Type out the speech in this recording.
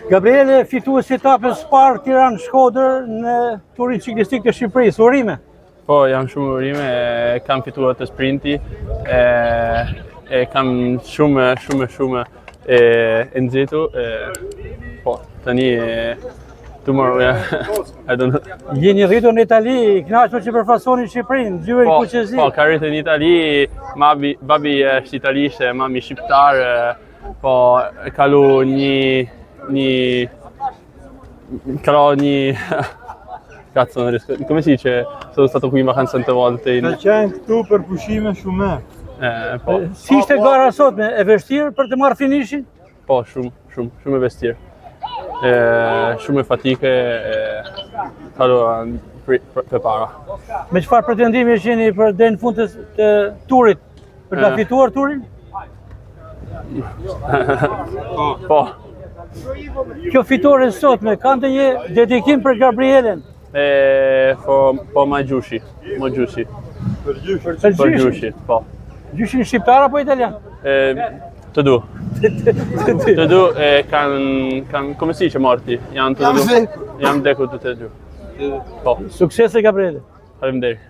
Gabriele, fitues i etapës parë Tiranë-Shkodër në turin ciklistik të Shqipërisë, urime? Po, jam shumë urime, kam fituar të sprinti, kam shumë e nxehtur, po, tani tomorrow, I don't know. Jeni rritur në Itali, kënaqur që përfaqësoni Shqipërinë, nxjerrë kuqezi. Po, ka rritur në Itali, babi është italisht, mami shqiptar, po kalu cazzo non riesco, come si dice? Sono stato qui in vacanza tante volte. Ka qenë këtu për pushime shumë. Po. Si ishte gara sotme, e vështirë për të marrë finishin? Po, shumë e vështirë. Shumë e fatike, allora përpara. Me çfarë pretendimi jeni për deri në fund të turit, për ta fituar turin? Po. Kjo fitore sotme ka ndonjë dedikim për Gabrielen? Po ma gjyshi. Për Gjyshi, po. Gjyshin shqiptar apo italian? Të du, come si dice morti? Janë të du, janë deku të dy. Po. Suksese Gabriele. Faleminderit.